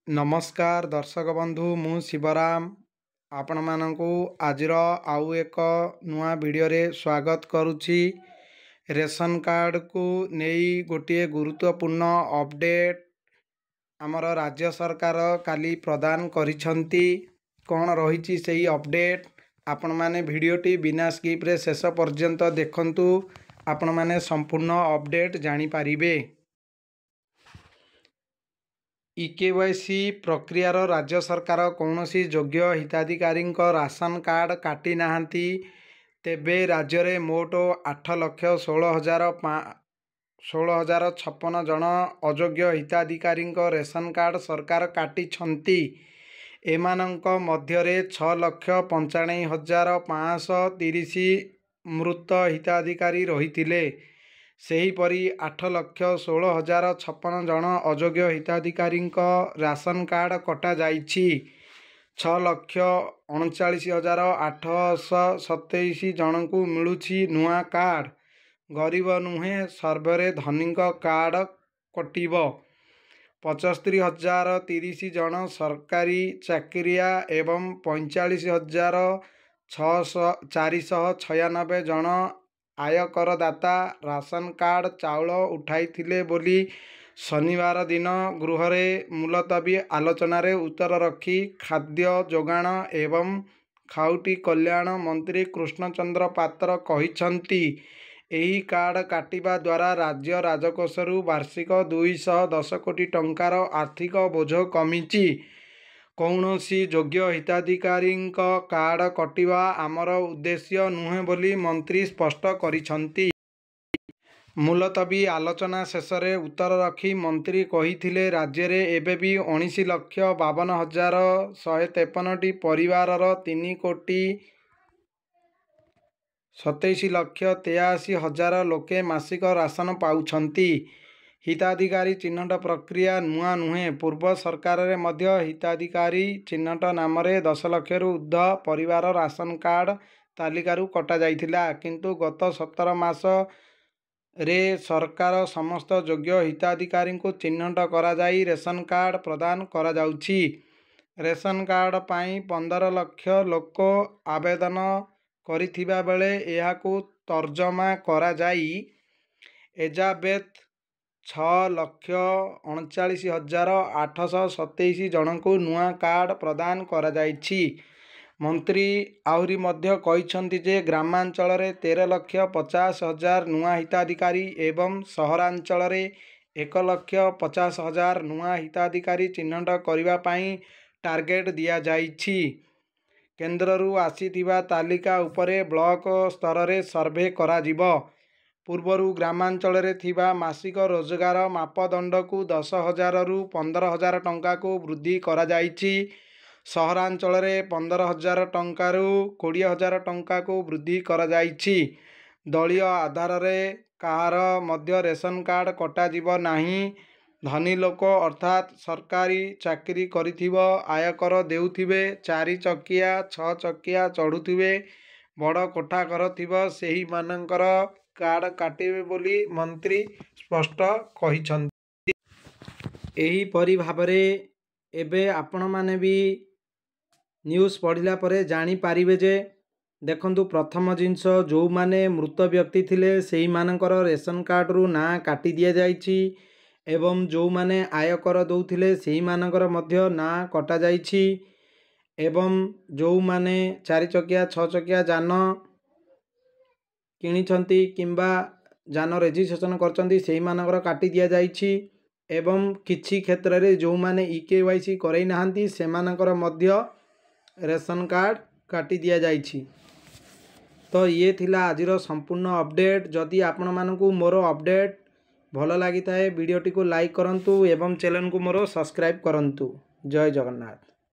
नमस्कार दर्शक बंधु मु शिवराम आपण मानकु आजिर आउ एक नुआ वीडियो रे स्वागत करुछि। रेशन कार्ड को नेई गोटे गुरुत्वपूर्ण अपडेट आमर राज्य सरकार काली प्रदान करिसंती। कौन रही सेही अपडेट आपण माने वीडियोटी बिना स्किप रे शेष पर्यंत देखंतु आपण माने संपूर्ण अपडेट जानि पारिबे। इकेवाईसी प्रक्रियार राज्य सरकार कौनसी योग्य हिताधिकारी राशन कार्ड काटी नाहांती। तेबे राज्य रे मोट 8,16,056 जन अयोग्य हिताधिकारी रेशन कार्ड सरकार काटी छंती। एमानंक मध्यरे 6,95,530 मृत हिताधिकारी रहिथिले। सेहीपरि 8,16,056 जन अयोग्य हिताधिकारी राशन कार्ड कटा जाइछि। 6,39,827 जन को मिलुछि नुआ कार्ड। गरीब नुहे सर्भरे धनी कार्ड कटिब। 75,030 जन सरकारी चाकरिया एवं 45,496 जन आयकरदाता राशन कार्ड चाउल उठाइथिले बोली शनिवार दिन गृह रे मुलतवी आलोचना रे उत्तर रखी खाद्य जोगाण एवं खाउटी कल्याण मंत्री कृष्णचंद्र पात्र कहिसंती। एही कार्ड काटिबा द्वारा राज्य राजकोषरु वार्षिक 210 कोटी टंकार आर्थिक बोझ कमिछि। कौनसी योग्य हिताधिकारी कार्ड कटिबा आमर उद्देश्य नुहे बोली मंत्री स्पष्ट करिसंती। मुलतवी आलोचना शेष रे उत्तर रखी मंत्री कहिथिले राज्य रे एबेबी 19,52,153 परिवारर 3,27,83,000 लोके मासिक राशन पाउछंती। हिताधिकारी चिन्हट प्रक्रिया नुआ नुहे। पूर्व सरकार रे मध्य हिताधिकारी चिन्हट नाम रे 10 लाख रु ऊर्ध्व परिवार राशन कार्ड तालिकारु कटा जाइथिला। किंतु गत 17 मास रे सरकार समस्त योग्य हिताधिकारी को चिन्हट करा जाई रेशन कार्ड प्रदान करा जाउछि। रेशन कार्ड पाई 15 लाख लोक आवेदन करिथिबा बेले एहाकु तर्जमा करा जाई एजाबेत 6,39,827 जन को नुआ कार्ड प्रदान करा जाइछि। मंत्री आहुरी मध्य कहिसंती जे ग्रामांचल रे 13,50,000 नुआ हिताधिकारी एवं सहरांचल रे 1,50,000 नुआ हिताधिकारी चिन्हट करिबा पाई टार्गेट दिया जाइछि। केंद्ररू आसीथिबा तालिका उपरे ब्लॉक स्तर रे सर्वे करा जिवो। पूर्वरु ग्रामांचल रे थिबा मासिक रोजगार मापदंड को 10,000 रु 15,000 टंका को वृद्धि करा जाइछि। सहरांचल रे 15,000 टंका रु 20,000 टंका को वृद्धि करा जाइछि। दलीय आधार रे कहार मध्य रेशन कार्ड कटा जिवो नाही। धनी लोक अर्थात सरकारी चाकरी करिथिबो, आयकर देउथिबे, 4 चकिया 6 चकिया चढ़ुथिबे, बड़ कोठा घर थिबो सेही मानकर कार्ड काटिबे बोली मंत्री स्पष्ट कहिसंती। एही परि भाबरे एबे आपण माने भी न्यूज़ पढ़िला परे जानी पारिबे जे देखंतु प्रथम जिंस जो माने मृत व्यक्ति थिले सेही मानकर रेशन कार्ड रु ना काटी दिया जाइछि एवं जो माने आयकर दउथिले सेही मानकर मध्य ना कटा जाइछि एवं जो माने 4 चकिया 6 चकिया जान किनिछंती किंबा जान रेजिस्ट्रेशन करचंती सेही मानकर काटी दिया जाइछि एवं किछि क्षेत्र रे जो माने इकेवाईसी करई नाहंती से मानकर मध्य रेशन कार्ड काटी दिया जाइछि। तो ये थिला आजिर संपूर्ण अपडेट। जदि आपण मानकु मोर अपडेट भल लगी थाए वीडियोटी को लाइक करंतु एवं चैनल को मोर सब्सक्राइब करंतु। जय जगन्नाथ।